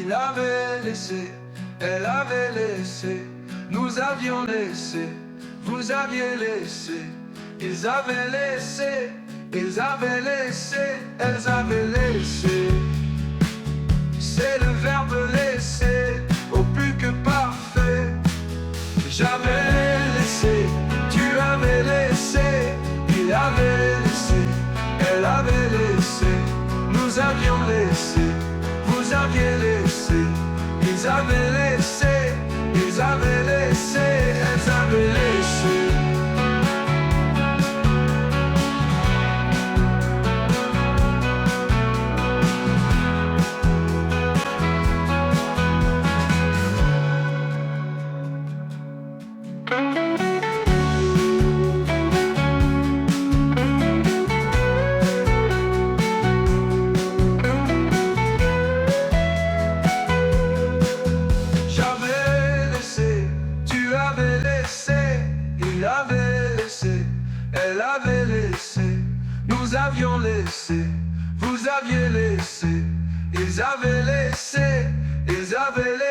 il avait laissé, elle avait laissé, nous avions laissé, vous aviez laissé, ils avaient laissé, ils avaient laissé, elles avaient laissé. C'est le verbe laisser, au plus que parfait. J'avais laissé, tu avais laissé, il avait laissé, elle avait laissé, nous avions laissé, vous aviez laissé, ils avaient laissé, ils avaient laissé, elles avaient laissé. Elle avait laissé, nous avions laissé, vous aviez laissé, ils avaient laissé, ils avaient laissé.